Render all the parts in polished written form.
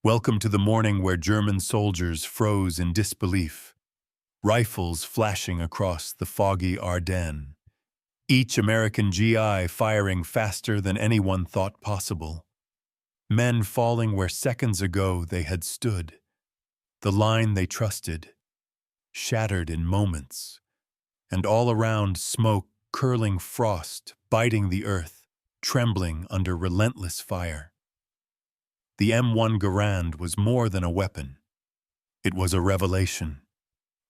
Welcome to the morning where German soldiers froze in disbelief, rifles flashing across the foggy Ardennes, each American GI firing faster than anyone thought possible, men falling where seconds ago they had stood, the line they trusted, shattered in moments, and all around smoke, curling frost, biting the earth, trembling under relentless fire. The M1 Garand was more than a weapon. It was a revelation,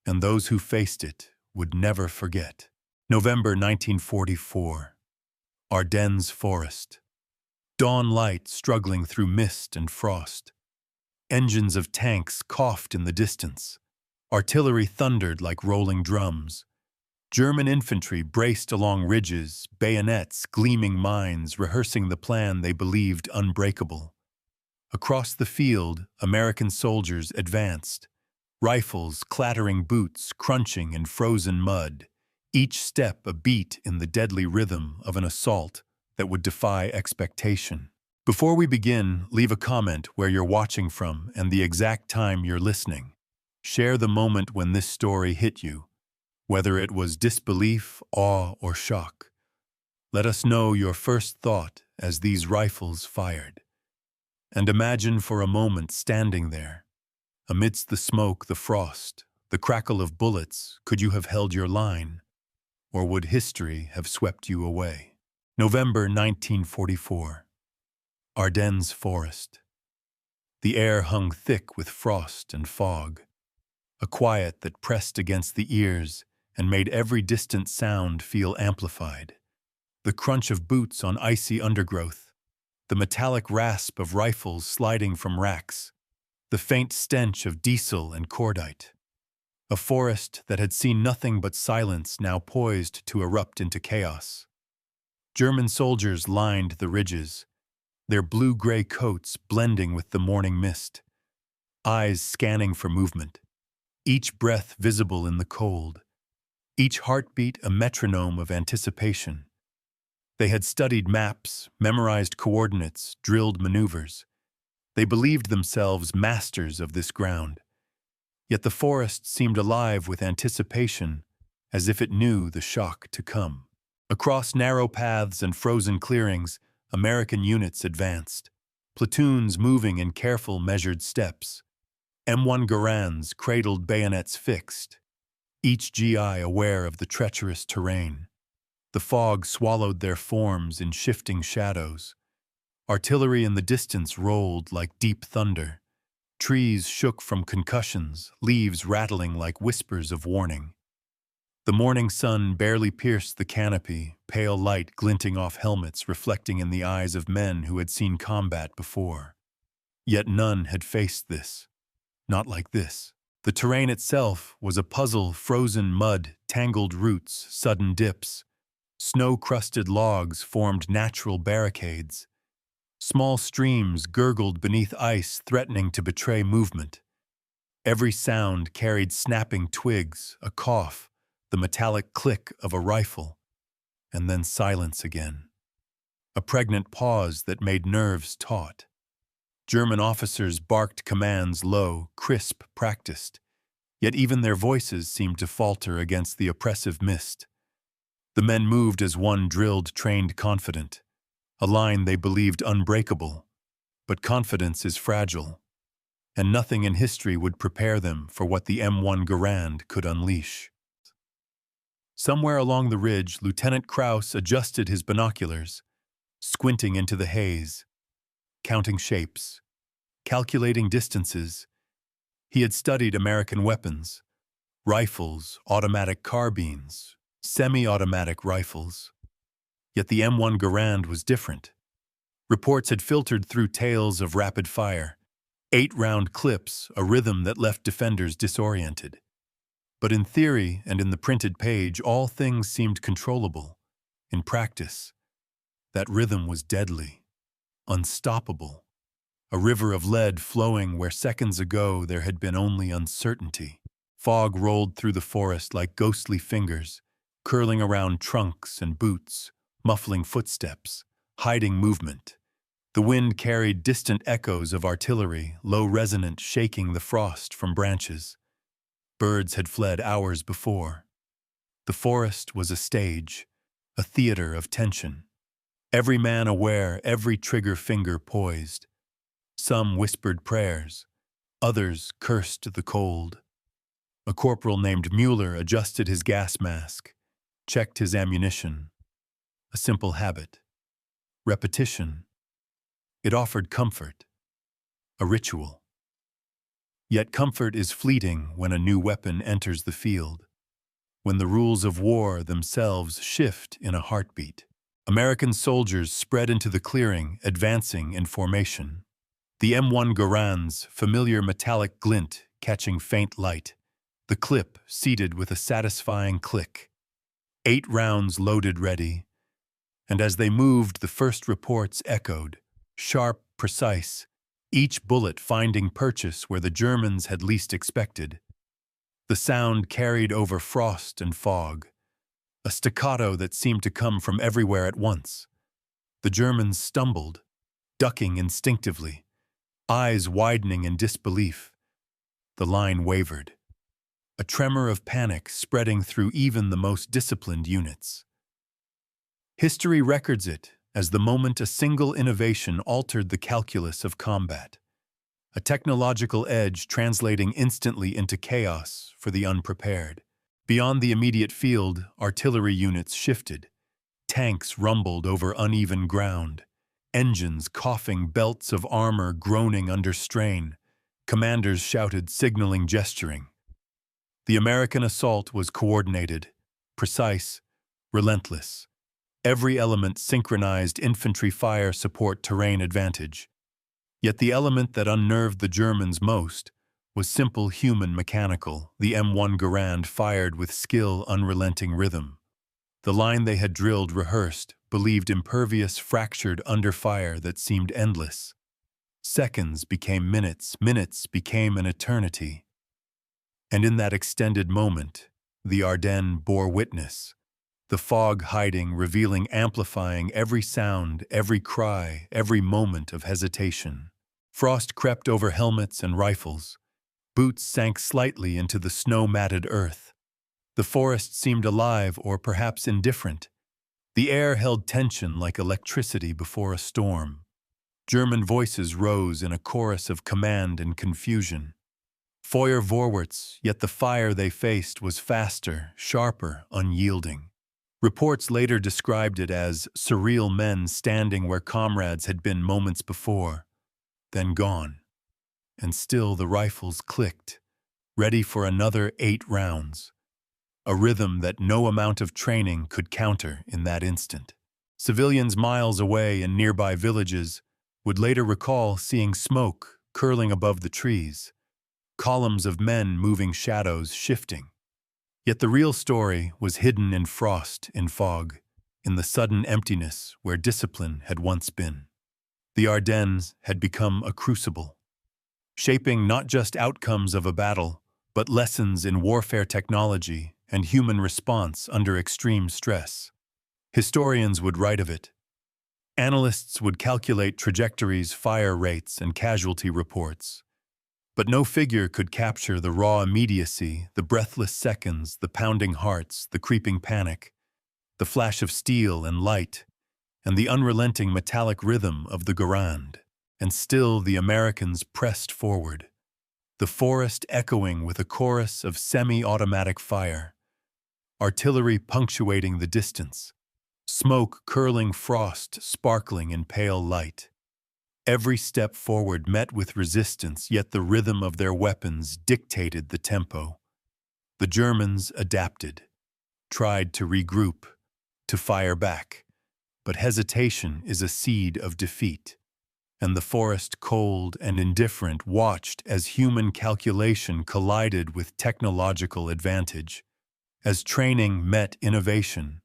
and those who faced it would never forget. November 1944. Ardennes Forest. Dawn light struggling through mist and frost. Engines of tanks coughed in the distance. Artillery thundered like rolling drums. German infantry braced along ridges, bayonets, gleaming mines, rehearsing the plan they believed unbreakable. Across the field, American soldiers advanced, rifles clattering boots crunching in frozen mud, each step a beat in the deadly rhythm of an assault that would defy expectation. Before we begin, leave a comment where you're watching from and the exact time you're listening. Share the moment when this story hit you, whether it was disbelief, awe, or shock. Let us know your first thought as these rifles fired. And imagine for a moment standing there. Amidst the smoke, the frost, the crackle of bullets, could you have held your line? Or would history have swept you away? November 1944. Ardennes Forest. The air hung thick with frost and fog, a quiet that pressed against the ears and made every distant sound feel amplified. The crunch of boots on icy undergrowth, the metallic rasp of rifles sliding from racks, the faint stench of diesel and cordite. A forest that had seen nothing but silence now poised to erupt into chaos. German soldiers lined the ridges, their blue-gray coats blending with the morning mist, eyes scanning for movement, each breath visible in the cold, each heartbeat a metronome of anticipation. They had studied maps, memorized coordinates, drilled maneuvers. They believed themselves masters of this ground. Yet the forest seemed alive with anticipation, as if it knew the shock to come. Across narrow paths and frozen clearings, American units advanced, platoons moving in careful, measured steps. M1 Garands cradled bayonets fixed, each GI aware of the treacherous terrain. The fog swallowed their forms in shifting shadows. Artillery in the distance rolled like deep thunder. Trees shook from concussions, leaves rattling like whispers of warning. The morning sun barely pierced the canopy, pale light glinting off helmets reflecting in the eyes of men who had seen combat before. Yet none had faced this. Not like this. The terrain itself was a puzzle: frozen mud, tangled roots, sudden dips. Snow-crusted logs formed natural barricades. Small streams gurgled beneath ice, threatening to betray movement. Every sound carried snapping twigs, a cough, the metallic click of a rifle, and then silence again. A pregnant pause that made nerves taut. German officers barked commands low, crisp, practiced, yet even their voices seemed to falter against the oppressive mist. The men moved as one drilled, trained, confident, a line they believed unbreakable. But confidence is fragile, and nothing in history would prepare them for what the M1 Garand could unleash. Somewhere along the ridge, Lieutenant Krauss adjusted his binoculars, squinting into the haze, counting shapes, calculating distances. He had studied American weapons, rifles, automatic carbines, semi-automatic rifles. Yet the M1 Garand was different. Reports had filtered through tales of rapid fire, 8-round clips, a rhythm that left defenders disoriented. But in theory and in the printed page, all things seemed controllable. In practice, that rhythm was deadly, unstoppable, a river of lead flowing where seconds ago there had been only uncertainty. Fog rolled through the forest like ghostly fingers, curling around trunks and boots, muffling footsteps, hiding movement. The wind carried distant echoes of artillery, low resonant, shaking the frost from branches. Birds had fled hours before. The forest was a stage, a theater of tension. Every man aware, every trigger finger poised. Some whispered prayers, others cursed the cold. A corporal named Mueller adjusted his gas mask, checked his ammunition. A simple habit. Repetition. It offered comfort. A ritual. Yet comfort is fleeting when a new weapon enters the field. When the rules of war themselves shift in a heartbeat. American soldiers spread into the clearing, advancing in formation. The M1 Garand's familiar metallic glint catching faint light. The clip seated with a satisfying click. 8 rounds loaded ready. And as they moved, the first reports echoed, sharp, precise, each bullet finding purchase where the Germans had least expected. The sound carried over frost and fog, a staccato that seemed to come from everywhere at once. The Germans stumbled, ducking instinctively, eyes widening in disbelief. The line wavered, a tremor of panic spreading through even the most disciplined units. History records it as the moment a single innovation altered the calculus of combat. A technological edge translating instantly into chaos for the unprepared. Beyond the immediate field, artillery units shifted. Tanks rumbled over uneven ground. Engines coughing, belts of armor groaning under strain. Commanders shouted, signaling, gesturing. The American assault was coordinated, precise, relentless. Every element synchronized infantry fire support terrain advantage. Yet the element that unnerved the Germans most was simple human mechanical. The M1 Garand fired with skill, unrelenting rhythm. The line they had drilled, rehearsed, believed impervious, fractured under fire that seemed endless. Seconds became minutes, minutes became an eternity. And in that extended moment, the Ardennes bore witness. The fog hiding, revealing, amplifying every sound, every cry, every moment of hesitation. Frost crept over helmets and rifles. Boots sank slightly into the snow-matted earth. The forest seemed alive or perhaps indifferent. The air held tension like electricity before a storm. German voices rose in a chorus of command and confusion. Feuer vorwärts, yet the fire they faced was faster, sharper, unyielding. Reports later described it as surreal men standing where comrades had been moments before, then gone. And still the rifles clicked, ready for another 8 rounds. A rhythm that no amount of training could counter in that instant. Civilians miles away in nearby villages would later recall seeing smoke curling above the trees, columns of men moving, shadows shifting. Yet the real story was hidden in frost, in fog, in the sudden emptiness where discipline had once been. The Ardennes had become a crucible, shaping not just outcomes of a battle, but lessons in warfare technology and human response under extreme stress. Historians would write of it. Analysts would calculate trajectories, fire rates, and casualty reports. But no figure could capture the raw immediacy, the breathless seconds, the pounding hearts, the creeping panic, the flash of steel and light, and the unrelenting metallic rhythm of the Garand. And still the Americans pressed forward, the forest echoing with a chorus of semi-automatic fire, artillery punctuating the distance, smoke curling, frost sparkling in pale light. Every step forward met with resistance, yet the rhythm of their weapons dictated the tempo. The Germans adapted, tried to regroup, to fire back. But hesitation is a seed of defeat. And the forest, cold and indifferent, watched as human calculation collided with technological advantage, as training met innovation,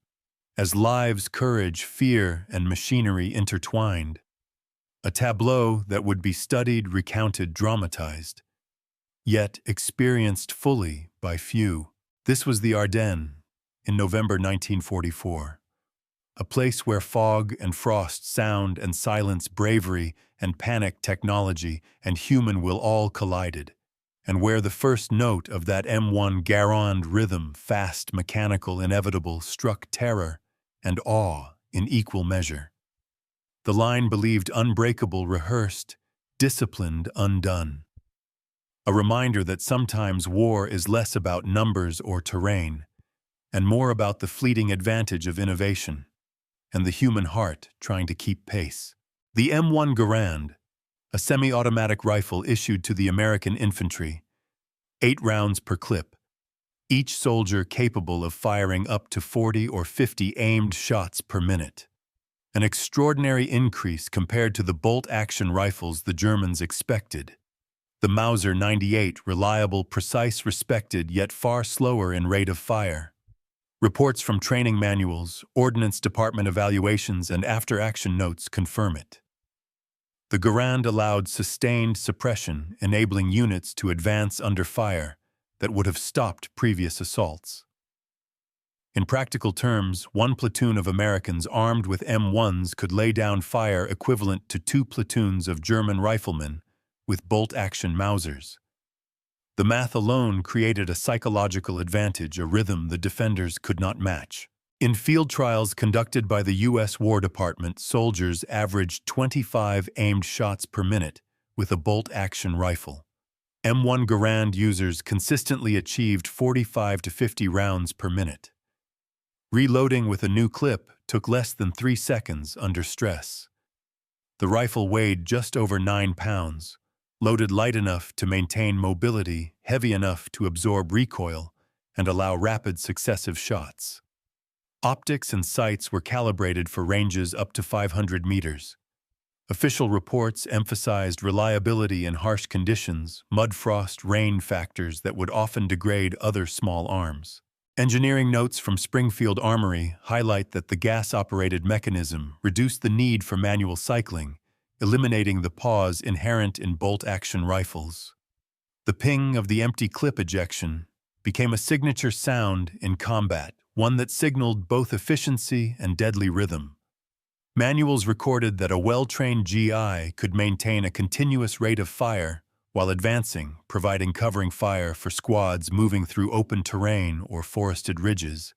as lives, courage, fear, and machinery intertwined. A tableau that would be studied, recounted, dramatized, yet experienced fully by few. This was the Ardennes in November 1944. a place where fog and frost, sound and silence, bravery and panic, technology and human will all collided, and where the first note of that M1 Garand rhythm, fast, mechanical, inevitable, struck terror and awe in equal measure. The line believed unbreakable, rehearsed, disciplined, undone. A reminder that sometimes war is less about numbers or terrain, and more about the fleeting advantage of innovation, and the human heart trying to keep pace. The M1 Garand, a semi-automatic rifle issued to the American infantry, 8 rounds per clip, each soldier capable of firing up to 40 or 50 aimed shots per minute. An extraordinary increase compared to the bolt-action rifles the Germans expected. The Mauser 98, reliable, precise, respected, yet far slower in rate of fire. Reports from training manuals, Ordnance Department evaluations, and after-action notes confirm it. The Garand allowed sustained suppression, enabling units to advance under fire that would have stopped previous assaults. In practical terms, one platoon of Americans armed with M1s could lay down fire equivalent to 2 platoons of German riflemen with bolt-action Mausers. The math alone created a psychological advantage, a rhythm the defenders could not match. In field trials conducted by the U.S. War Department, soldiers averaged 25 aimed shots per minute with a bolt-action rifle. M1 Garand users consistently achieved 45 to 50 rounds per minute. Reloading with a new clip took less than 3 seconds under stress. The rifle weighed just over 9 pounds, loaded light enough to maintain mobility, heavy enough to absorb recoil, and allow rapid successive shots. Optics and sights were calibrated for ranges up to 500 meters. Official reports emphasized reliability in harsh conditions, mud, frost, rain factors that would often degrade other small arms. Engineering notes from Springfield Armory highlight that the gas-operated mechanism reduced the need for manual cycling, eliminating the pause inherent in bolt-action rifles. The ping of the empty clip ejection became a signature sound in combat, one that signaled both efficiency and deadly rhythm. Manuals recorded that a well-trained GI could maintain a continuous rate of fire while advancing, providing covering fire for squads moving through open terrain or forested ridges.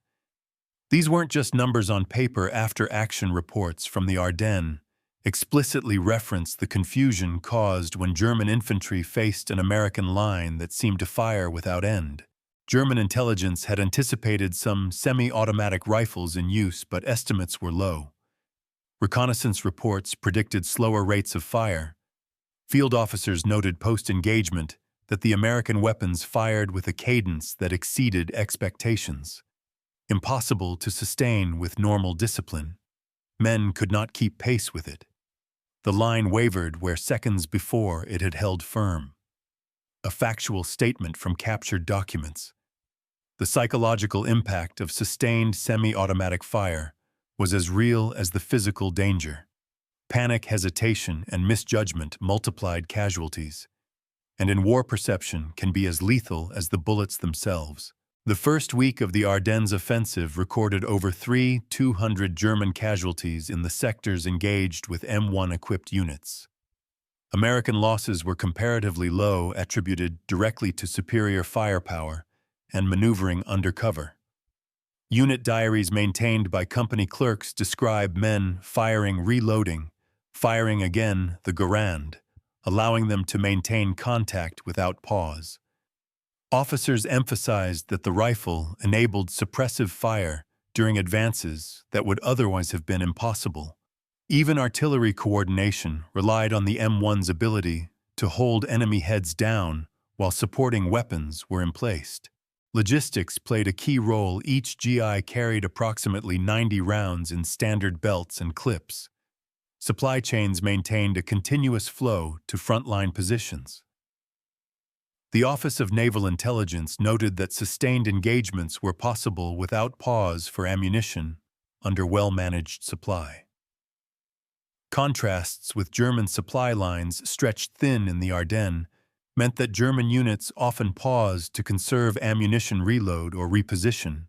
These weren't just numbers on paper. After-action reports from the Ardennes explicitly referenced the confusion caused when German infantry faced an American line that seemed to fire without end. German intelligence had anticipated some semi-automatic rifles in use, but estimates were low. Reconnaissance reports predicted slower rates of fire. Field officers noted post-engagement that the American weapons fired with a cadence that exceeded expectations. Impossible to sustain with normal discipline. Men could not keep pace with it. The line wavered where seconds before it had held firm. A factual statement from captured documents. The psychological impact of sustained semi-automatic fire was as real as the physical danger. Panic, hesitation, and misjudgment multiplied casualties, and in war perception can be as lethal as the bullets themselves. The first week of the Ardennes offensive recorded over 200 German casualties in the sectors engaged with M1-equipped units. American losses were comparatively low, attributed directly to superior firepower and maneuvering under cover. Unit diaries maintained by company clerks describe men firing, reloading, firing again, the Garand, allowing them to maintain contact without pause. Officers emphasized that the rifle enabled suppressive fire during advances that would otherwise have been impossible. Even artillery coordination relied on the M1's ability to hold enemy heads down while supporting weapons were emplaced. Logistics played a key role. Each GI carried approximately 90 rounds in standard belts and clips. Supply chains maintained a continuous flow to frontline positions. The Office of Naval Intelligence noted that sustained engagements were possible without pause for ammunition under well-managed supply. Contrasts with German supply lines stretched thin in the Ardennes meant that German units often paused to conserve ammunition, reload, or reposition.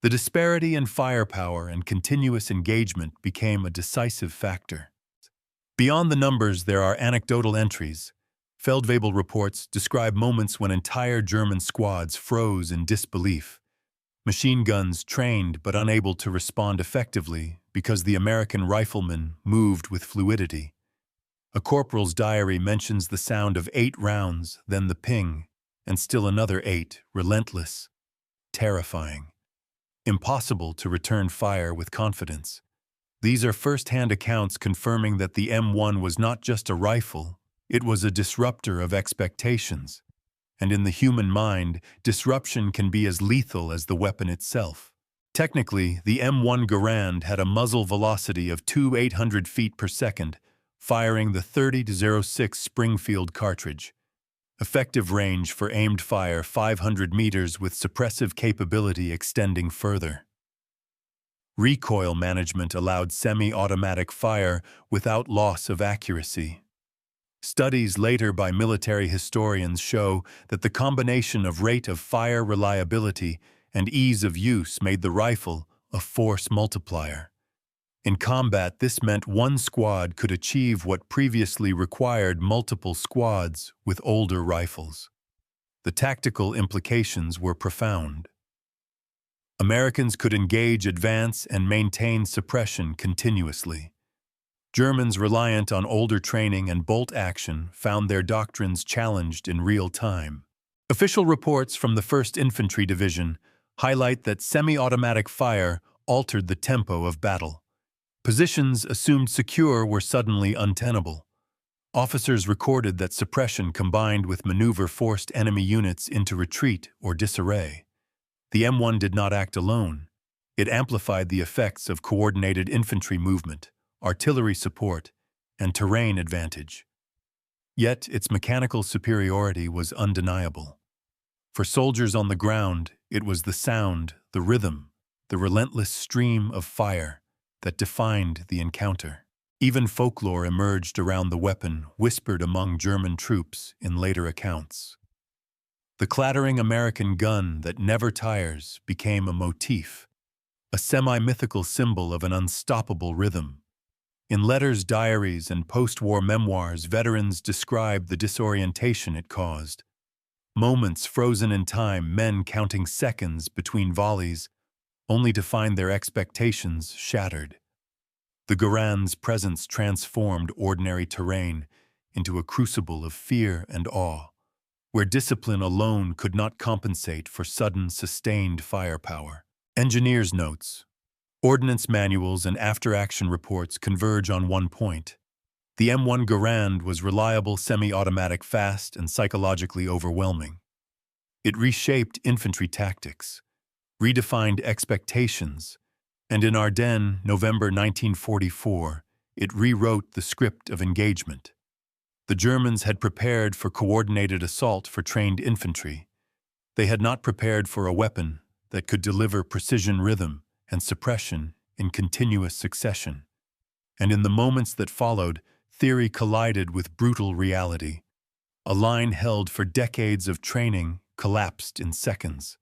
The disparity in firepower and continuous engagement became a decisive factor. Beyond the numbers, there are anecdotal entries. Feldwebel reports describe moments when entire German squads froze in disbelief. Machine guns trained but unable to respond effectively because the American riflemen moved with fluidity. A corporal's diary mentions the sound of 8 rounds, then the ping, and still another 8, relentless, terrifying. Impossible to return fire with confidence. These are first-hand accounts confirming that the M1 was not just a rifle, it was a disruptor of expectations. And in the human mind, disruption can be as lethal as the weapon itself. Technically, the M1 Garand had a muzzle velocity of 800 feet per second, firing the 30-06 Springfield cartridge. Effective range for aimed fire 500 meters with suppressive capability extending further. Recoil management allowed semi-automatic fire without loss of accuracy. Studies later by military historians show that the combination of rate of fire reliability and ease of use made the rifle a force multiplier. In combat, this meant one squad could achieve what previously required multiple squads with older rifles. The tactical implications were profound. Americans could engage, advance, and maintain suppression continuously. Germans reliant on older training and bolt action found their doctrines challenged in real time. Official reports from the 1st Infantry Division highlight that semi-automatic fire altered the tempo of battle. Positions assumed secure were suddenly untenable. Officers recorded that suppression combined with maneuver forced enemy units into retreat or disarray. The M1 did not act alone. It amplified the effects of coordinated infantry movement, artillery support, and terrain advantage. Yet its mechanical superiority was undeniable. For soldiers on the ground, it was the sound, the rhythm, the relentless stream of fire that defined the encounter. Even folklore emerged around the weapon, whispered among German troops in later accounts. The clattering American gun that never tires became a motif, a semi-mythical symbol of an unstoppable rhythm. In letters, diaries, and post-war memoirs, veterans described the disorientation it caused. Moments frozen in time, men counting seconds between volleys, only to find their expectations shattered. The Garand's presence transformed ordinary terrain into a crucible of fear and awe, where discipline alone could not compensate for sudden, sustained firepower. Engineers' notes, ordnance manuals, and after-action reports converge on one point. The M1 Garand was reliable, semi-automatic, fast, and psychologically overwhelming. It reshaped infantry tactics, redefined expectations, and in Ardennes, November 1944, it rewrote the script of engagement. The Germans had prepared for coordinated assault for trained infantry. They had not prepared for a weapon that could deliver precision rhythm and suppression in continuous succession. And in the moments that followed, theory collided with brutal reality. A line held for decades of training collapsed in seconds.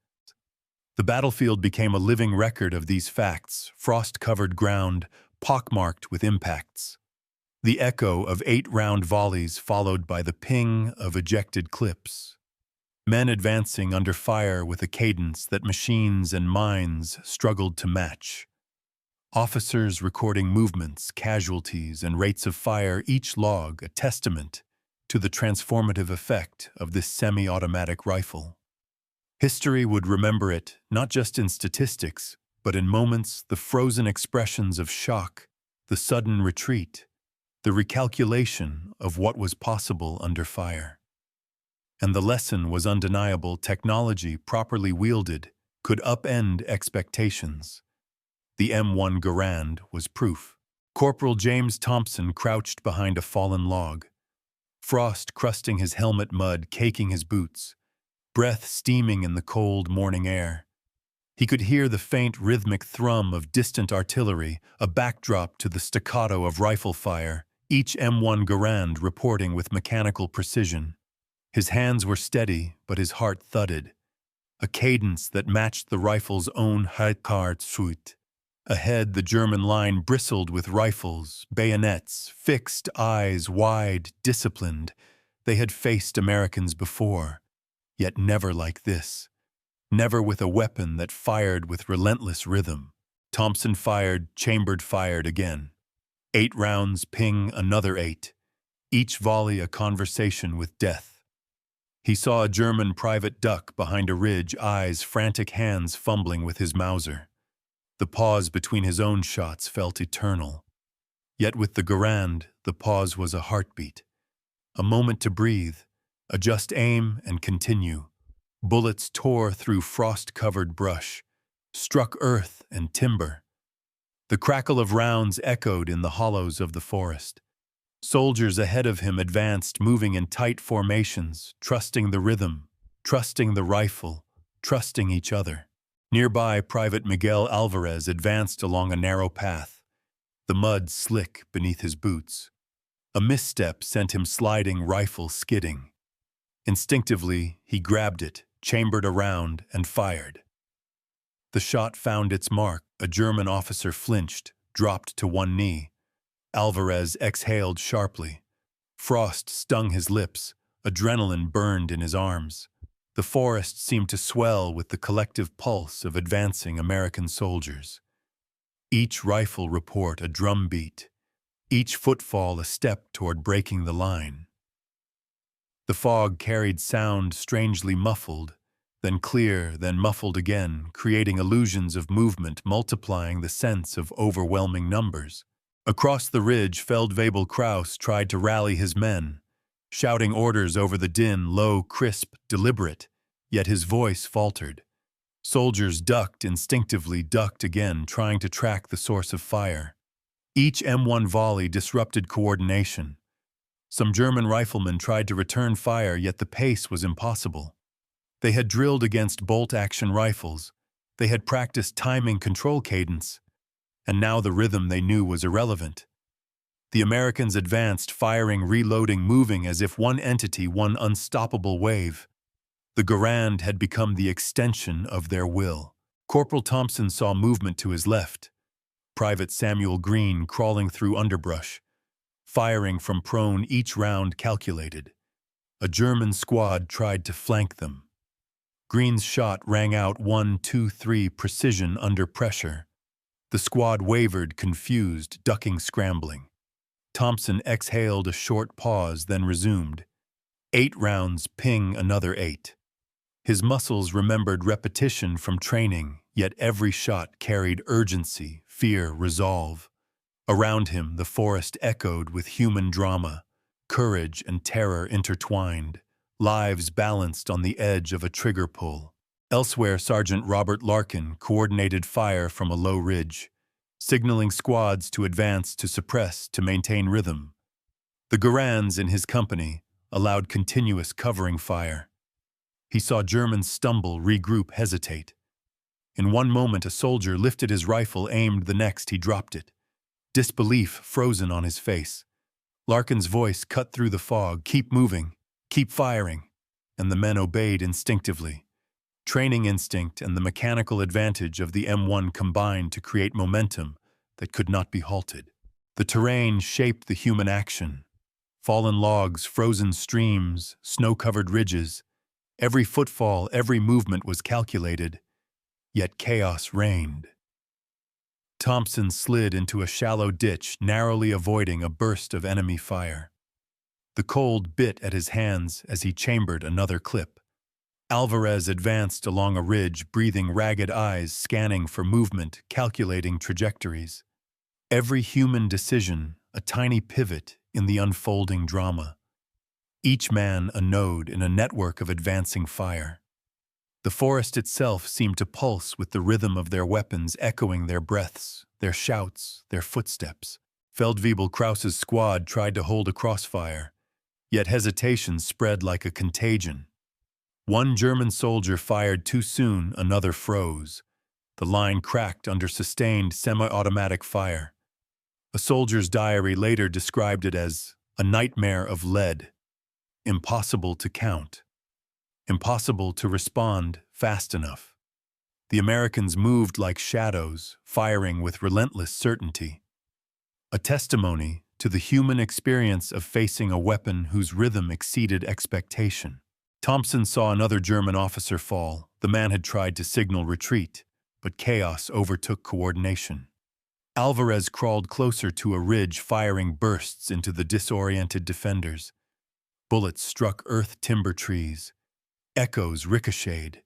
The battlefield became a living record of these facts, frost-covered ground, pockmarked with impacts. The echo of 8-round volleys followed by the ping of ejected clips. Men advancing under fire with a cadence that machines and minds struggled to match. Officers recording movements, casualties, and rates of fire, each log a testament to the transformative effect of this semi-automatic rifle. History would remember it, not just in statistics, but in moments, the frozen expressions of shock, the sudden retreat, the recalculation of what was possible under fire. And the lesson was undeniable: technology, properly wielded, could upend expectations. The M1 Garand was proof. Corporal James Thompson crouched behind a fallen log, frost crusting his helmet, mud caking his boots, breath steaming in the cold morning air. He could hear the faint rhythmic thrum of distant artillery, a backdrop to the staccato of rifle fire, each M1 Garand reporting with mechanical precision. His hands were steady, but his heart thudded. a cadence that matched the rifle's own Heitkartsuit. Ahead, the German line bristled with rifles, bayonets, fixed eyes wide, disciplined. They had faced Americans before, yet never like this. Never with a weapon that fired with relentless rhythm. Thompson fired, chambered, fired again. 8 rounds, ping, another 8. Each volley a conversation with death. He saw a German private duck behind a ridge, eyes, frantic hands fumbling with his Mauser. The pause between his own shots felt eternal. Yet with the Garand, the pause was a heartbeat. A moment to breathe, adjust aim, and continue. Bullets tore through frost-covered brush, struck earth and timber. The crackle of rounds echoed in the hollows of the forest. Soldiers ahead of him advanced, moving in tight formations, trusting the rhythm, trusting the rifle, trusting each other. Nearby, Private Miguel Alvarez advanced along a narrow path, the mud slick beneath his boots. A misstep sent him sliding, rifle skidding. Instinctively, he grabbed it, chambered a round, and fired. The shot found its mark. A German officer flinched, dropped to one knee. Alvarez exhaled sharply. Frost stung his lips, adrenaline burned in his arms. The forest seemed to swell with the collective pulse of advancing American soldiers. Each rifle report a drumbeat, each footfall a step toward breaking the line. The fog carried sound strangely muffled, then clear, then muffled again, creating illusions of movement, multiplying the sense of overwhelming numbers. Across the ridge, Feldwebel Kraus tried to rally his men, shouting orders over the din, low, crisp, deliberate, yet his voice faltered. Soldiers ducked, instinctively ducked again, trying to track the source of fire. Each M1 volley disrupted coordination. Some German riflemen tried to return fire, yet the pace was impossible. They had drilled against bolt-action rifles. They had practiced timing control cadence, and now the rhythm they knew was irrelevant. The Americans advanced, firing, reloading, moving as if one entity, one unstoppable wave. The Garand had become the extension of their will. Corporal Thompson saw movement to his left. Private Samuel Green crawling through underbrush, firing from prone, each round calculated. A German squad tried to flank them. Green's shot rang out 1, 2, 3, precision under pressure. The squad wavered, confused, ducking, scrambling. Thompson exhaled a short pause, then resumed. 8 rounds, ping, another 8. His muscles remembered repetition from training, yet every shot carried urgency, fear, resolve. Around him, the forest echoed with human drama, courage and terror intertwined, lives balanced on the edge of a trigger pull. Elsewhere, Sergeant Robert Larkin coordinated fire from a low ridge, signaling squads to advance, to suppress, to maintain rhythm. The Garands in his company allowed continuous covering fire. He saw Germans stumble, regroup, hesitate. In one moment, a soldier lifted his rifle, aimed, the next he dropped it. Disbelief frozen on his face. Larkin's voice cut through the fog, "Keep moving, keep firing," and the men obeyed instinctively. Training instinct and the mechanical advantage of the M1 combined to create momentum that could not be halted. The terrain shaped the human action. Fallen logs, frozen streams, snow-covered ridges. Every footfall, every movement was calculated, yet chaos reigned. Thompson slid into a shallow ditch, narrowly avoiding a burst of enemy fire. The cold bit at his hands as he chambered another clip. Alvarez advanced along a ridge, breathing, ragged eyes scanning for movement, calculating trajectories. Every human decision, a tiny pivot in the unfolding drama. Each man a node in a network of advancing fire. The forest itself seemed to pulse with the rhythm of their weapons, echoing their breaths, their shouts, their footsteps. Feldwebel Kraus's squad tried to hold a crossfire, yet hesitation spread like a contagion. One German soldier fired too soon, another froze. The line cracked under sustained semi-automatic fire. A soldier's diary later described it as a nightmare of lead, impossible to count. Impossible to respond fast enough. The Americans moved like shadows, firing with relentless certainty. A testimony to the human experience of facing a weapon whose rhythm exceeded expectation. Thompson saw another German officer fall. The man had tried to signal retreat, but chaos overtook coordination. Alvarez crawled closer to a ridge, firing bursts into the disoriented defenders. Bullets struck earth timber trees. Echoes ricocheted.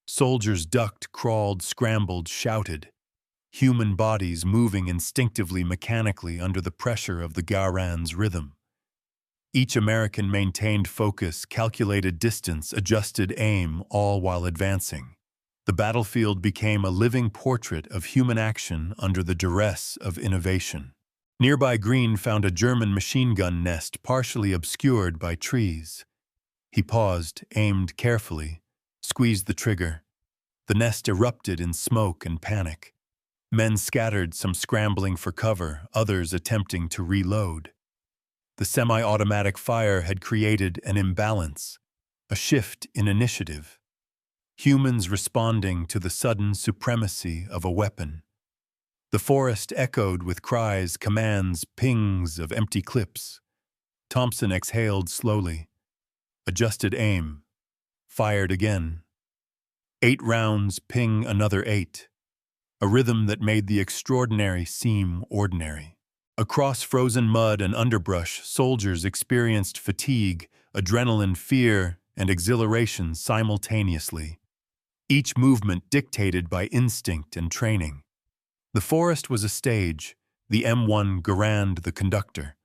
Soldiers ducked, crawled, scrambled, shouted. Human bodies moving instinctively, mechanically under the pressure of the Garand's rhythm. Each American maintained focus, calculated distance, adjusted aim, all while advancing. The battlefield became a living portrait of human action under the duress of innovation. Nearby Green found a German machine gun nest partially obscured by trees. He paused, aimed carefully, squeezed the trigger. The nest erupted in smoke and panic. Men scattered, some scrambling for cover, others attempting to reload. The semi-automatic fire had created an imbalance, a shift in initiative. Humans responding to the sudden supremacy of a weapon. The forest echoed with cries, commands, pings of empty clips. Thompson exhaled slowly, adjusted aim, fired again. 8 rounds, ping another 8. A rhythm that made the extraordinary seem ordinary. Across frozen mud and underbrush, soldiers experienced fatigue, adrenaline, fear, and exhilaration simultaneously. Each movement dictated by instinct and training. The forest was a stage, the M1 Garand the conductor.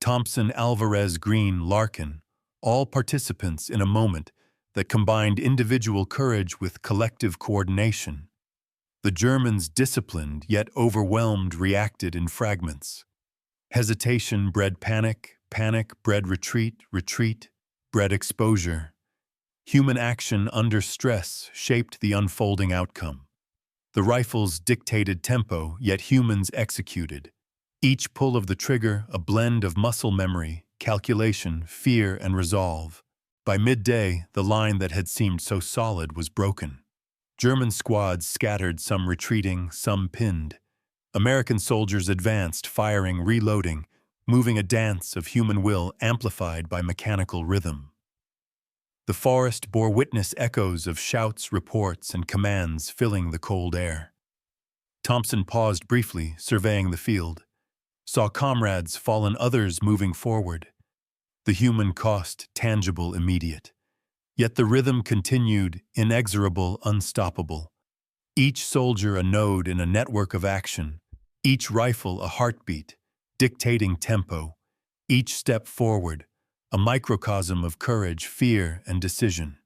Thompson, Alvarez, Green, Larkin, all participants in a moment that combined individual courage with collective coordination. The Germans, disciplined yet overwhelmed, reacted in fragments. Hesitation bred panic, panic bred retreat, retreat bred exposure. Human action under stress shaped the unfolding outcome. The rifles dictated tempo, yet humans executed. Each pull of the trigger a blend of muscle memory, calculation, fear, and resolve. By midday, the line that had seemed so solid was broken. German squads scattered, some retreating, some pinned. American soldiers advanced, firing, reloading, moving a dance of human will amplified by mechanical rhythm. The forest bore witness, echoes of shouts, reports, and commands filling the cold air. Thompson paused briefly, surveying the field. Saw comrades fallen, others moving forward. The human cost tangible, immediate. Yet the rhythm continued, inexorable, unstoppable. Each soldier a node in a network of action, each rifle a heartbeat, dictating tempo, each step forward, a microcosm of courage, fear, and decision.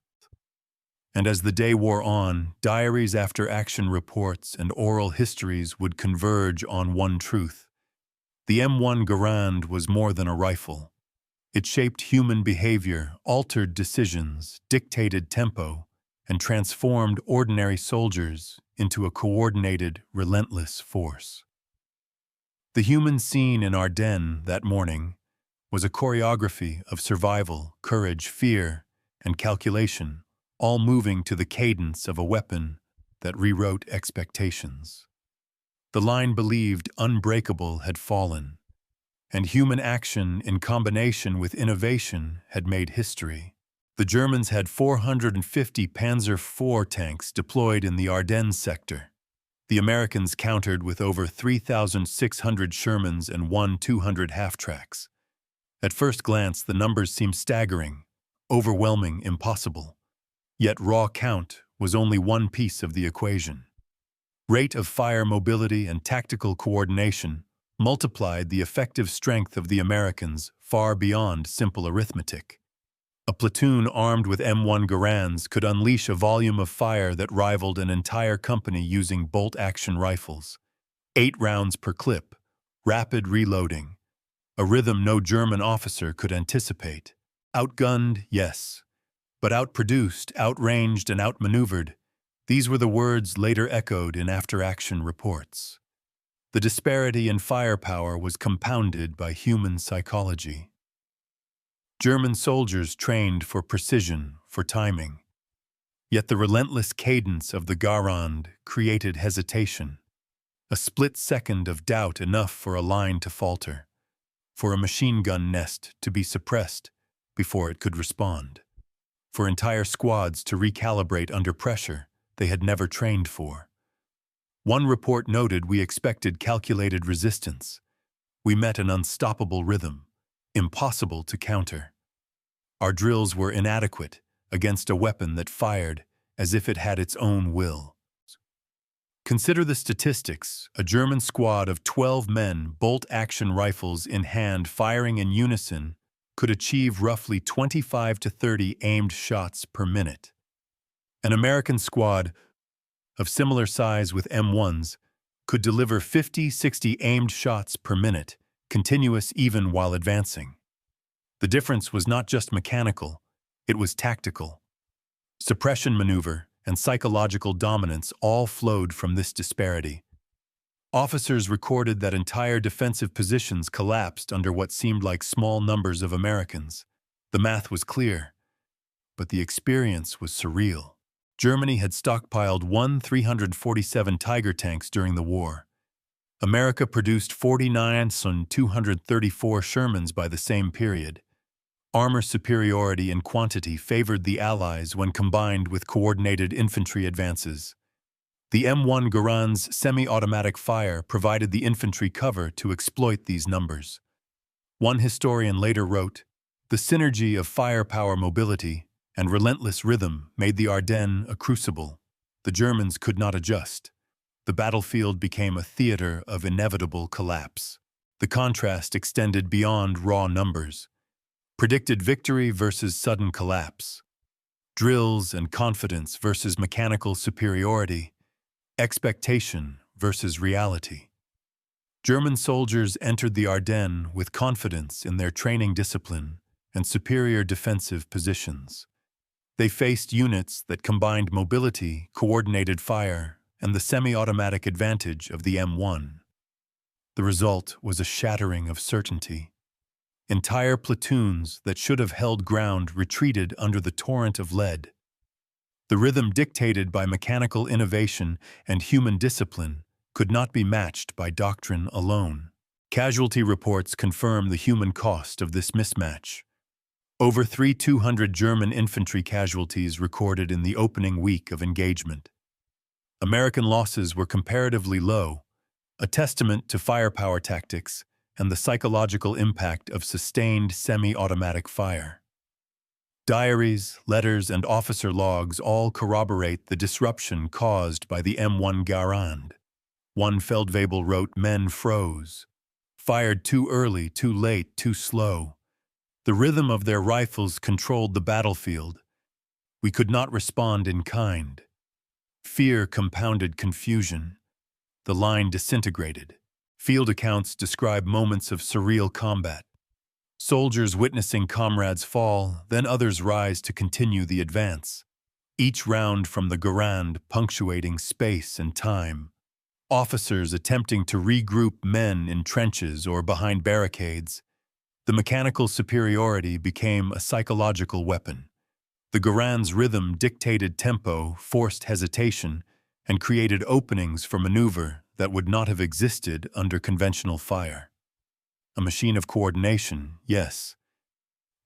And as the day wore on, diaries after action reports and oral histories would converge on one truth. The M1 Garand was more than a rifle. It shaped human behavior, altered decisions, dictated tempo, and transformed ordinary soldiers into a coordinated, relentless force. The human scene in Ardennes that morning was a choreography of survival, courage, fear, and calculation, all moving to the cadence of a weapon that rewrote expectations. The line believed unbreakable had fallen, and human action in combination with innovation had made history. The Germans had 450 Panzer IV tanks deployed in the Ardennes sector. The Americans countered with over 3,600 Shermans and 1,200 half-tracks. At first glance, the numbers seemed staggering, overwhelming, impossible. Yet raw count was only one piece of the equation. Rate of fire, mobility, and tactical coordination multiplied the effective strength of the Americans far beyond simple arithmetic. A platoon armed with M1 Garands could unleash a volume of fire that rivaled an entire company using bolt-action rifles. 8 rounds per clip, rapid reloading, a rhythm no German officer could anticipate. Outgunned, yes, but outproduced, outranged, and outmaneuvered. These were the words later echoed in after-action reports. The disparity in firepower was compounded by human psychology. German soldiers trained for precision, for timing. Yet the relentless cadence of the Garand created hesitation. A split second of doubt enough for a line to falter, for a machine gun nest to be suppressed before it could respond, for entire squads to recalibrate under pressure they had never trained for. One report noted we expected calculated resistance. We met an unstoppable rhythm, impossible to counter. Our drills were inadequate against a weapon that fired as if it had its own will. Consider the statistics: a German squad of 12 men, bolt-action rifles in hand, firing in unison, could achieve roughly 25 to 30 aimed shots per minute. An American squad of similar size with M1s could deliver 50-60 aimed shots per minute, continuous even while advancing. The difference was not just mechanical, it was tactical. Suppression maneuver and psychological dominance all flowed from this disparity. Officers recorded that entire defensive positions collapsed under what seemed like small numbers of Americans. The math was clear, but the experience was surreal. Germany had stockpiled 347 Tiger tanks during the war. America produced 49 Sun 234 Shermans by the same period. Armor superiority in quantity favored the Allies when combined with coordinated infantry advances. The M1 Garand's semi-automatic fire provided the infantry cover to exploit these numbers. One historian later wrote, "The synergy of firepower mobility and relentless rhythm made the Ardennes a crucible. The Germans could not adjust. The battlefield became a theater of inevitable collapse. The contrast extended beyond raw numbers. Predicted victory versus sudden collapse. Drills and confidence versus mechanical superiority. Expectation versus reality." German soldiers entered the Ardennes with confidence in their training discipline and superior defensive positions. They faced units that combined mobility, coordinated fire, and the semi-automatic advantage of the M1. The result was a shattering of certainty. Entire platoons that should have held ground retreated under the torrent of lead. The rhythm dictated by mechanical innovation and human discipline could not be matched by doctrine alone. Casualty reports confirm the human cost of this mismatch. Over 3,200 German infantry casualties recorded in the opening week of engagement. American losses were comparatively low, a testament to firepower tactics and the psychological impact of sustained semi-automatic fire. Diaries, letters, and officer logs all corroborate the disruption caused by the M1 Garand. One Feldwebel wrote, "Men froze. Fired too early, too late, too slow. The rhythm of their rifles controlled the battlefield. We could not respond in kind. Fear compounded confusion. The line disintegrated." Field accounts describe moments of surreal combat. Soldiers witnessing comrades fall, then others rise to continue the advance. Each round from the Garand punctuating space and time. Officers attempting to regroup men in trenches or behind barricades. The mechanical superiority became a psychological weapon. The Garand's rhythm dictated tempo, forced hesitation, and created openings for maneuver that would not have existed under conventional fire. A machine of coordination, yes,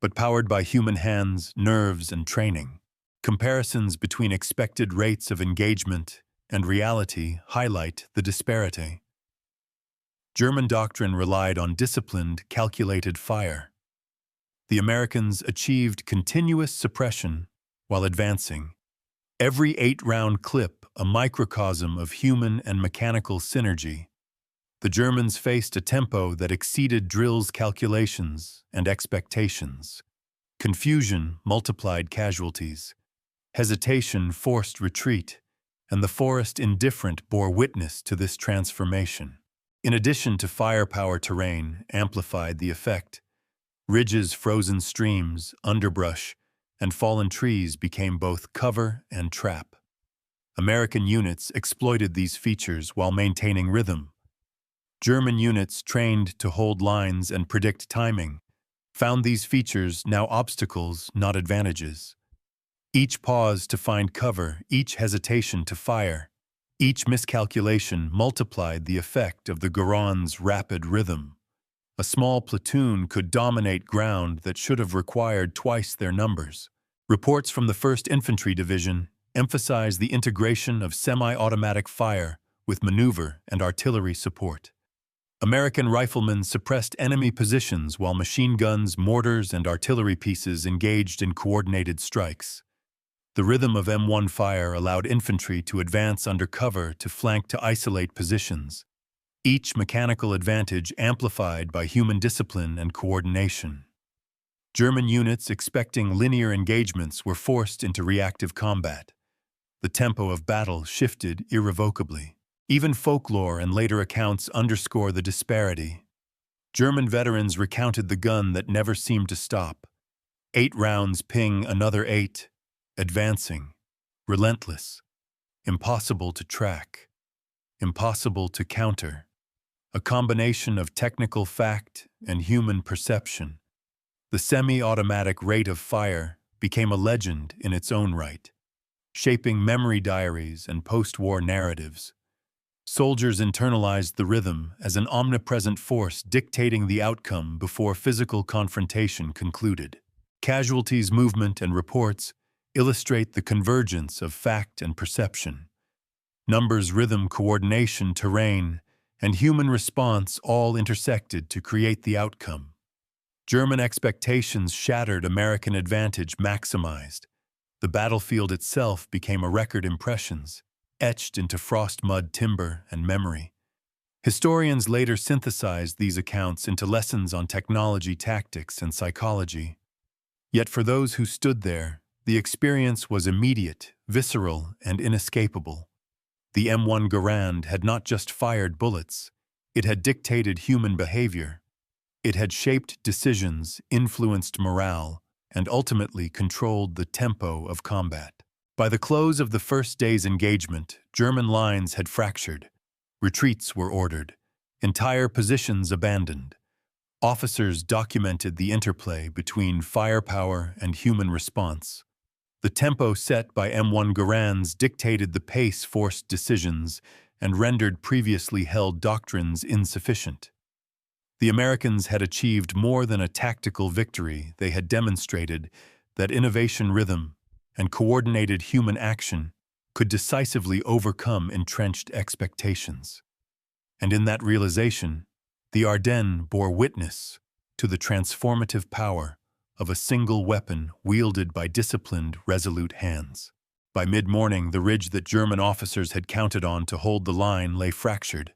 but powered by human hands, nerves, and training. Comparisons between expected rates of engagement and reality highlight the disparity. German doctrine relied on disciplined, calculated fire. The Americans achieved continuous suppression while advancing. Every 8-round clip a microcosm of human and mechanical synergy. The Germans faced a tempo that exceeded drills' calculations and expectations. Confusion multiplied casualties. Hesitation forced retreat, and the forest indifferent bore witness to this transformation. In addition to firepower, terrain amplified the effect. Ridges, frozen streams, underbrush, and fallen trees became both cover and trap. American units exploited these features while maintaining rhythm. German units trained to hold lines and predict timing found these features now obstacles, not advantages. Each pause to find cover, each hesitation to fire, each miscalculation multiplied the effect of the Garand's rapid rhythm. A small platoon could dominate ground that should have required twice their numbers. Reports from the 1st Infantry Division emphasize the integration of semi-automatic fire with maneuver and artillery support. American riflemen suppressed enemy positions while machine guns, mortars, and artillery pieces engaged in coordinated strikes. The rhythm of M1 fire allowed infantry to advance under cover to flank to isolate positions, each mechanical advantage amplified by human discipline and coordination. German units expecting linear engagements were forced into reactive combat. The tempo of battle shifted irrevocably. Even folklore and later accounts underscore the disparity. German veterans recounted the gun that never seemed to stop. 8 rounds ping another 8, advancing, relentless, impossible to track, impossible to counter. A combination of technical fact and human perception. The semi-automatic rate of fire became a legend in its own right, shaping memory diaries and post-war narratives. Soldiers internalized the rhythm as an omnipresent force dictating the outcome before physical confrontation concluded. Casualties, movement, and reports illustrate the convergence of fact and perception. Numbers, rhythm, coordination, terrain, and human response all intersected to create the outcome. German expectations shattered, American advantage maximized. The battlefield itself became a record, impressions, etched into frost-mud, timber, and memory. Historians later synthesized these accounts into lessons on technology, tactics, and psychology. Yet for those who stood there, the experience was immediate, visceral, and inescapable. The M1 Garand had not just fired bullets, it had dictated human behavior. It had shaped decisions, influenced morale, and ultimately controlled the tempo of combat. By the close of the first day's engagement, German lines had fractured. Retreats were ordered, entire positions abandoned. Officers documented the interplay between firepower and human response. The tempo set by M1 Garands dictated the pace, forced decisions, and rendered previously held doctrines insufficient. The Americans had achieved more than a tactical victory. They had demonstrated that innovation, rhythm, and coordinated human action could decisively overcome entrenched expectations. And in that realization, the Ardennes bore witness to the transformative power of a single weapon wielded by disciplined, resolute hands. By mid-morning, the ridge that German officers had counted on to hold the line lay fractured.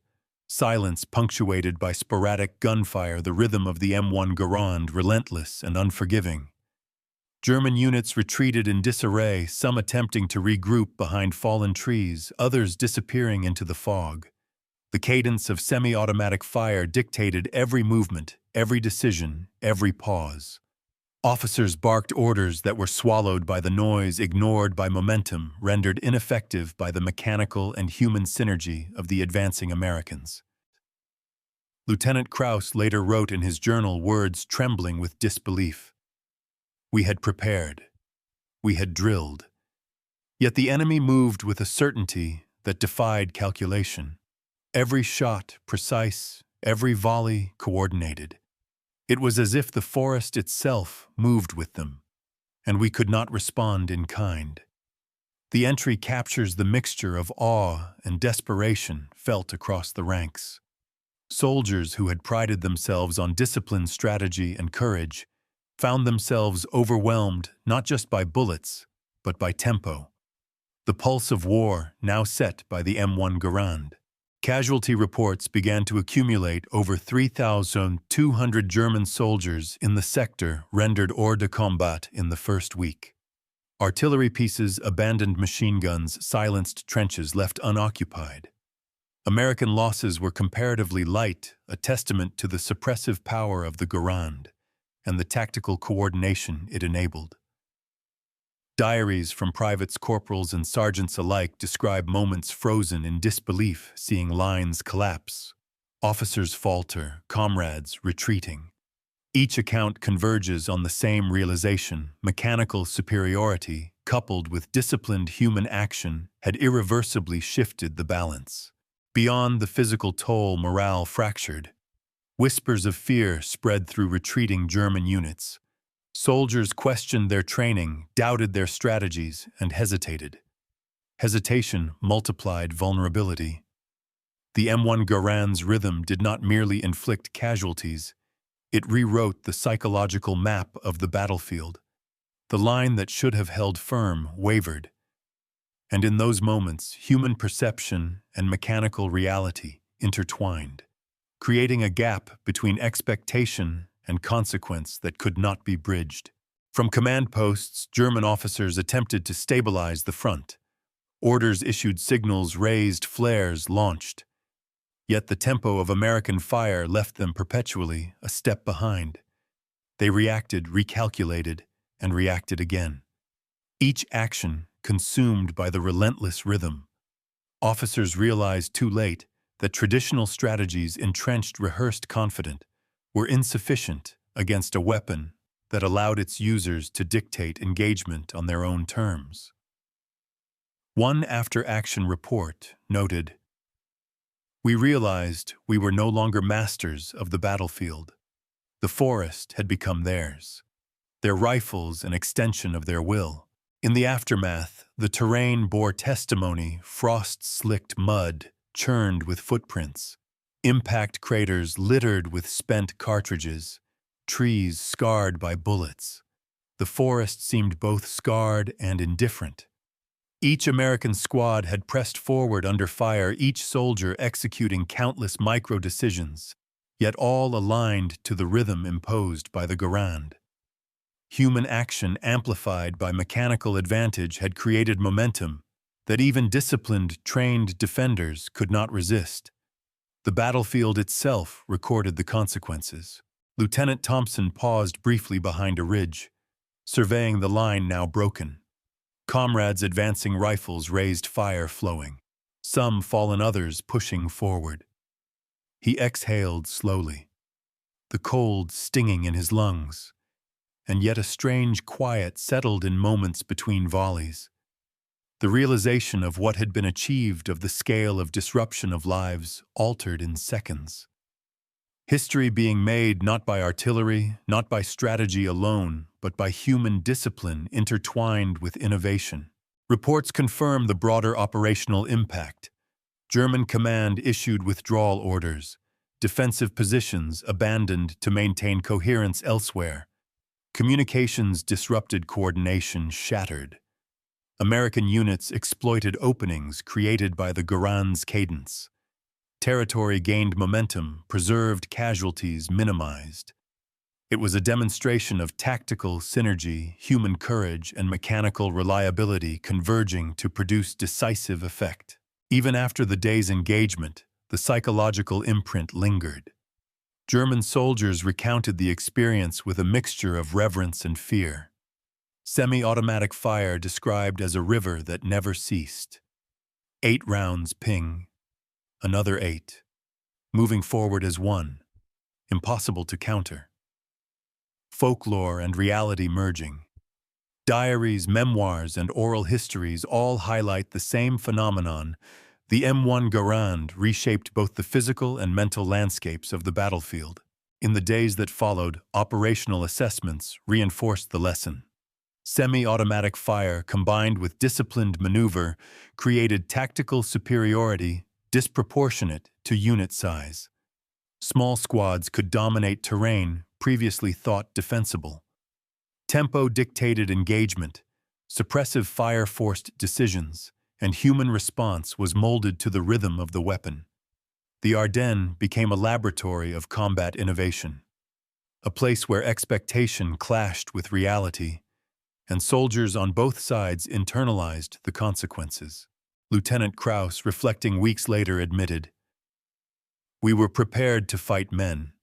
Silence punctuated by sporadic gunfire, the rhythm of the M1 Garand relentless and unforgiving. German units retreated in disarray, some attempting to regroup behind fallen trees, others disappearing into the fog. The cadence of semi-automatic fire dictated every movement, every decision, every pause. Officers barked orders that were swallowed by the noise, ignored by momentum, rendered ineffective by the mechanical and human synergy of the advancing Americans. Lieutenant Krauss later wrote in his journal, words trembling with disbelief. "We had prepared. We had drilled. Yet the enemy moved with a certainty that defied calculation. Every shot precise, every volley coordinated. It was as if the forest itself moved with them, and we could not respond in kind." The entry captures the mixture of awe and desperation felt across the ranks. Soldiers who had prided themselves on discipline, strategy, and courage found themselves overwhelmed not just by bullets, but by tempo. The pulse of war now set by the M1 Garand. Casualty reports began to accumulate. Over 3,200 German soldiers in the sector rendered hors de combat in the first week. Artillery pieces, abandoned machine guns, silenced trenches left unoccupied. American losses were comparatively light, a testament to the suppressive power of the Garand and the tactical coordination it enabled. Diaries from privates, corporals, and sergeants alike describe moments frozen in disbelief, seeing lines collapse, officers falter, comrades retreating. Each account converges on the same realization: mechanical superiority coupled with disciplined human action, had irreversibly shifted the balance. Beyond the physical toll, morale fractured. Whispers of fear spread through retreating German units. Soldiers questioned their training, doubted their strategies, and hesitated. Hesitation multiplied vulnerability. The M1 Garand's rhythm did not merely inflict casualties, it rewrote the psychological map of the battlefield. The line that should have held firm wavered. And in those moments, human perception and mechanical reality intertwined, creating a gap between expectation and consequence that could not be bridged. From command posts, German officers attempted to stabilize the front. Orders issued, signals raised, flares launched. Yet the tempo of American fire left them perpetually a step behind. They reacted, recalculated, and reacted again. Each action consumed by the relentless rhythm. Officers realized too late that traditional strategies, entrenched, rehearsed, confident, were insufficient against a weapon that allowed its users to dictate engagement on their own terms. One after-action report noted, "We realized we were no longer masters of the battlefield. The forest had become theirs, their rifles an extension of their will." In the aftermath, the terrain bore testimony: frost-slicked mud, churned with footprints, impact craters littered with spent cartridges, trees scarred by bullets. The forest seemed both scarred and indifferent. Each American squad had pressed forward under fire, each soldier executing countless micro-decisions, yet all aligned to the rhythm imposed by the Garand. Human action amplified by mechanical advantage had created momentum that even disciplined, trained defenders could not resist. The battlefield itself recorded the consequences. Lieutenant Thompson paused briefly behind a ridge, surveying the line now broken. Comrades advancing, rifles raised, fire flowing. Some fallen, others pushing forward. He exhaled slowly, the cold stinging in his lungs, and yet a strange quiet settled in moments between volleys. The realization of what had been achieved, of the scale of disruption of lives, altered in seconds. History being made not by artillery, not by strategy alone, but by human discipline intertwined with innovation. Reports confirm the broader operational impact. German command issued withdrawal orders, defensive positions abandoned to maintain coherence elsewhere. Communications disrupted, coordination shattered. American units exploited openings created by the Garand's cadence. Territory gained momentum, preserved, casualties minimized. It was a demonstration of tactical synergy, human courage, and mechanical reliability converging to produce decisive effect. Even after the day's engagement, the psychological imprint lingered. German soldiers recounted the experience with a mixture of reverence and fear. Semi-automatic fire described as a river that never ceased. 8 rounds ping, another 8. Moving forward as one, impossible to counter. Folklore and reality merging. Diaries, memoirs, and oral histories all highlight the same phenomenon. The M1 Garand reshaped both the physical and mental landscapes of the battlefield. In the days that followed, operational assessments reinforced the lesson. Semi-automatic fire combined with disciplined maneuver created tactical superiority disproportionate to unit size. Small squads could dominate terrain previously thought defensible. Tempo dictated engagement, suppressive fire forced decisions, and human response was molded to the rhythm of the weapon. The Ardennes became a laboratory of combat innovation, a place where expectation clashed with reality, and soldiers on both sides internalized the consequences. Lieutenant Krauss, reflecting weeks later, admitted, "We were prepared to fight men.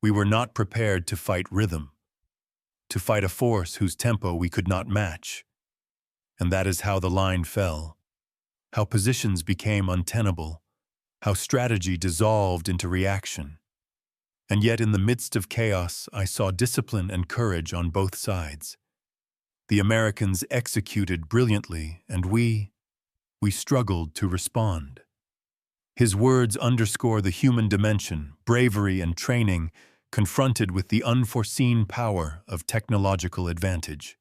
We were not prepared to fight rhythm, to fight a force whose tempo we could not match." And that is how the line fell. How positions became untenable, how strategy dissolved into reaction. And yet in the midst of chaos, I saw discipline and courage on both sides. The Americans executed brilliantly, and we struggled to respond. His words underscore the human dimension, bravery and training, confronted with the unforeseen power of technological advantage.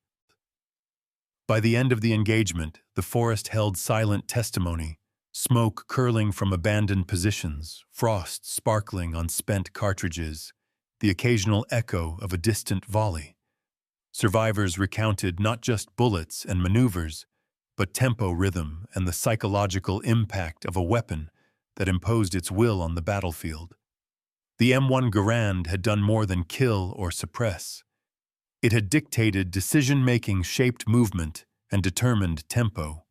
By the end of the engagement, the forest held silent testimony, smoke curling from abandoned positions, frost sparkling on spent cartridges, the occasional echo of a distant volley. Survivors recounted not just bullets and maneuvers, but tempo rhythm and the psychological impact of a weapon that imposed its will on the battlefield. The M1 Garand had done more than kill or suppress. It had dictated decision-making, shaped movement, and determined tempo.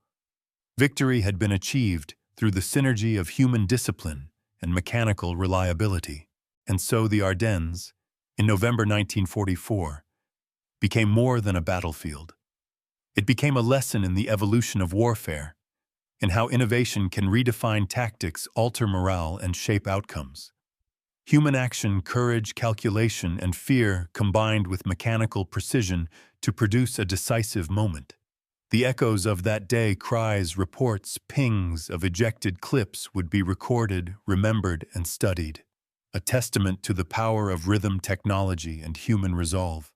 Victory had been achieved through the synergy of human discipline and mechanical reliability. And so the Ardennes, in November 1944, became more than a battlefield. It became a lesson in the evolution of warfare, in how innovation can redefine tactics, alter morale, and shape outcomes. Human action, courage, calculation, and fear combined with mechanical precision to produce a decisive moment. The echoes of that day, cries, reports, pings of ejected clips would be recorded, remembered, and studied, a testament to the power of rhythm technology and human resolve.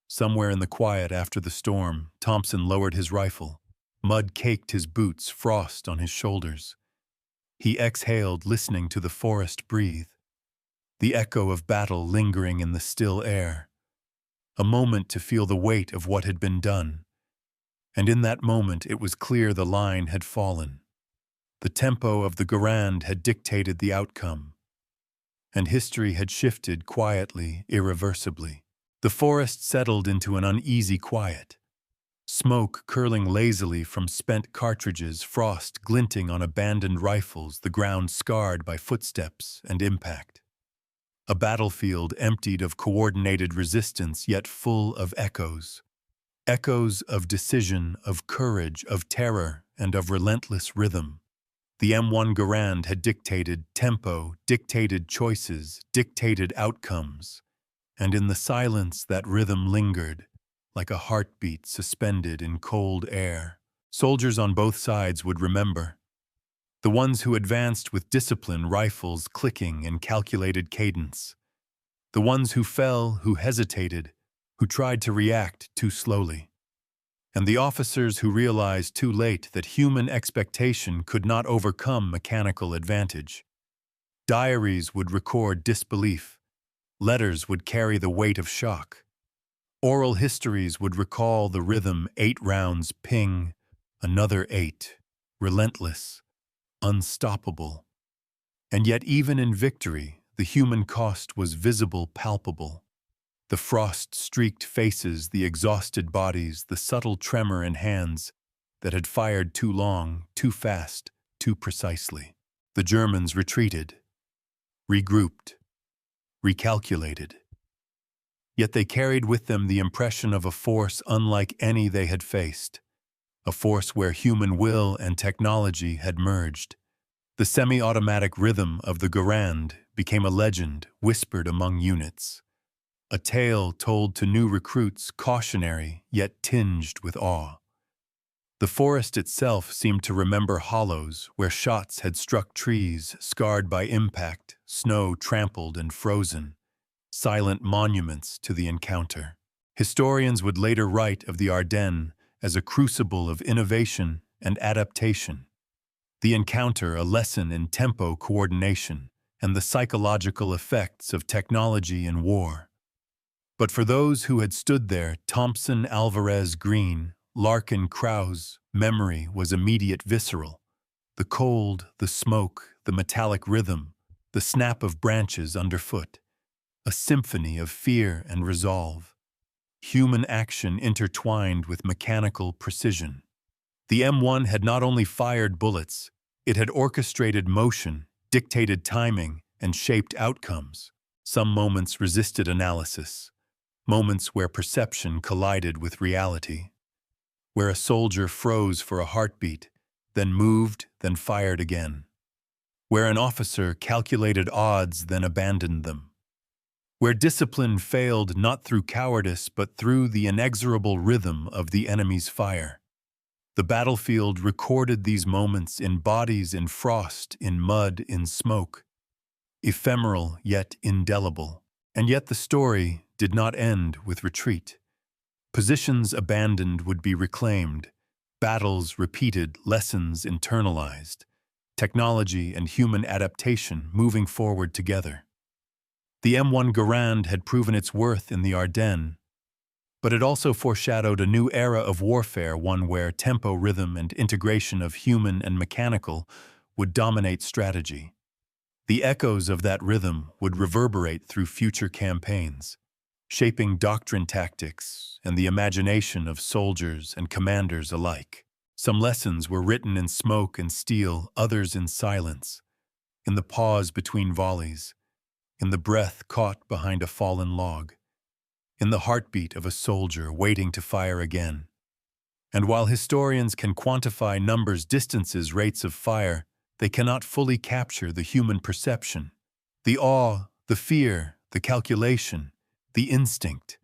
Somewhere in the quiet after the storm, Thompson lowered his rifle. Mud caked his boots, frost on his shoulders. He exhaled, listening to the forest breathe, the echo of battle lingering in the still air. A moment to feel the weight of what had been done. And in that moment it was clear the line had fallen. The tempo of the Garand had dictated the outcome. And history had shifted quietly, irreversibly. The forest settled into an uneasy quiet. Smoke curling lazily from spent cartridges, frost glinting on abandoned rifles, the ground scarred by footsteps and impact. A battlefield emptied of coordinated resistance, yet full of echoes. Echoes of decision, of courage, of terror, and of relentless rhythm. The M1 Garand had dictated tempo, dictated choices, dictated outcomes. And in the silence that rhythm lingered, like a heartbeat suspended in cold air. Soldiers on both sides would remember. The ones who advanced with discipline, rifles clicking in calculated cadence. The ones who fell, who hesitated, who tried to react too slowly. And the officers who realized too late that human expectation could not overcome mechanical advantage. Diaries would record disbelief. Letters would carry the weight of shock. Oral histories would recall the rhythm, 8 rounds, ping, another 8, relentless, unstoppable. And yet even in victory, the human cost was visible, palpable. The frost-streaked faces, the exhausted bodies, the subtle tremor in hands that had fired too long, too fast, too precisely. The Germans retreated, regrouped, recalculated. Yet they carried with them the impression of a force unlike any they had faced, a force where human will and technology had merged. The semi-automatic rhythm of the Garand became a legend whispered among units, a tale told to new recruits, cautionary yet tinged with awe. The forest itself seemed to remember hollows where shots had struck trees scarred by impact, snow trampled and frozen, silent monuments to the encounter. Historians would later write of the Ardennes as a crucible of innovation and adaptation. The encounter a lesson in tempo coordination and the psychological effects of technology in war. But for those who had stood there, Thompson, Alvarez, Green, Larkin, Krause, memory was immediate, visceral. The cold, the smoke, the metallic rhythm, the snap of branches underfoot. A symphony of fear and resolve. Human action intertwined with mechanical precision. The M1 had not only fired bullets, it had orchestrated motion, dictated timing, and shaped outcomes. Some moments resisted analysis. Moments where perception collided with reality. Where a soldier froze for a heartbeat, then moved, then fired again. Where an officer calculated odds, then abandoned them. where discipline failed not through cowardice but through the inexorable rhythm of the enemy's fire. The battlefield recorded these moments in bodies in frost, in mud, in smoke, ephemeral yet indelible. And yet the story did not end with retreat. Positions abandoned would be reclaimed, battles repeated, lessons internalized, technology and human adaptation moving forward together. The M1 Garand had proven its worth in the Ardennes, but it also foreshadowed a new era of warfare, one where tempo, rhythm, and integration of human and mechanical would dominate strategy. The echoes of that rhythm would reverberate through future campaigns, shaping doctrine, tactics, and the imagination of soldiers and commanders alike. Some lessons were written in smoke and steel, others in silence, in the pause between volleys, in the breath caught behind a fallen log, in the heartbeat of a soldier waiting to fire again. And while historians can quantify numbers, distances, rates of fire, they cannot fully capture the human perception, the awe, the fear, the calculation, the instinct.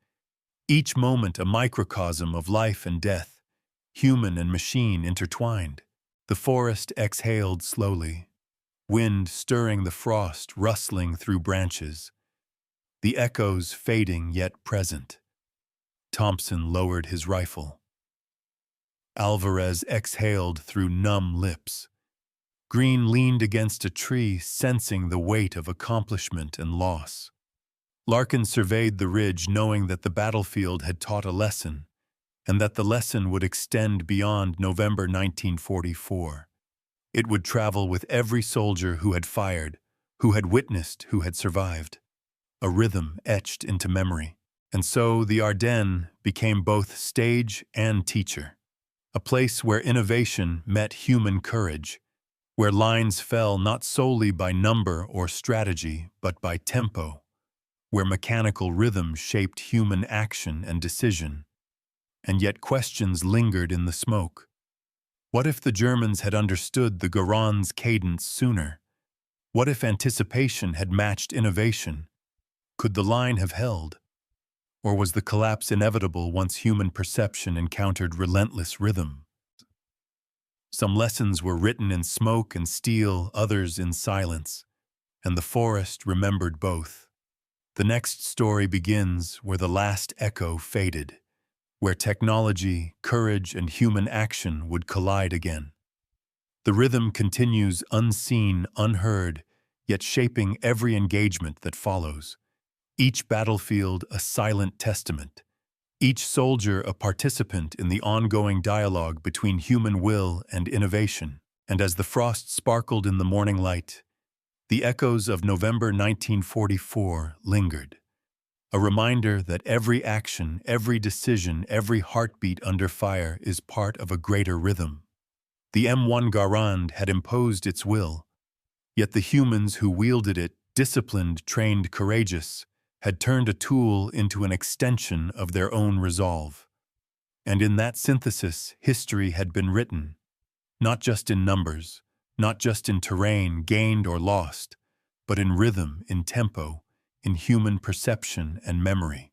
Each moment a microcosm of life and death, human and machine intertwined. The forest exhaled slowly, wind stirring the frost, rustling through branches, the echoes fading yet present. Thompson lowered his rifle. Alvarez exhaled through numb lips. Green leaned against a tree, sensing the weight of accomplishment and loss. Larkin surveyed the ridge, knowing that the battlefield had taught a lesson, and that the lesson would extend beyond November 1944. It would travel with every soldier who had fired, who had witnessed, who had survived. A rhythm etched into memory. And so the Ardennes became both stage and teacher, a place where innovation met human courage, where lines fell not solely by number or strategy, but by tempo, where mechanical rhythm shaped human action and decision. And yet questions lingered in the smoke. What if the Germans had understood the Garand's cadence sooner? What if anticipation had matched innovation? Could the line have held? Or was the collapse inevitable once human perception encountered relentless rhythm? Some lessons were written in smoke and steel, others in silence, and the forest remembered both. The next story begins where the last echo faded, where technology, courage, and human action would collide again. The rhythm continues unseen, unheard, yet shaping every engagement that follows. Each battlefield a silent testament, each soldier a participant in the ongoing dialogue between human will and innovation. And as the frost sparkled in the morning light, the echoes of November 1944 lingered, a reminder that every action, every decision, every heartbeat under fire is part of a greater rhythm. The M1 Garand had imposed its will, yet the humans who wielded it, disciplined, trained, courageous, had turned a tool into an extension of their own resolve. And in that synthesis, history had been written, not just in numbers, not just in terrain gained or lost, but in rhythm, in tempo, in human perception and memory.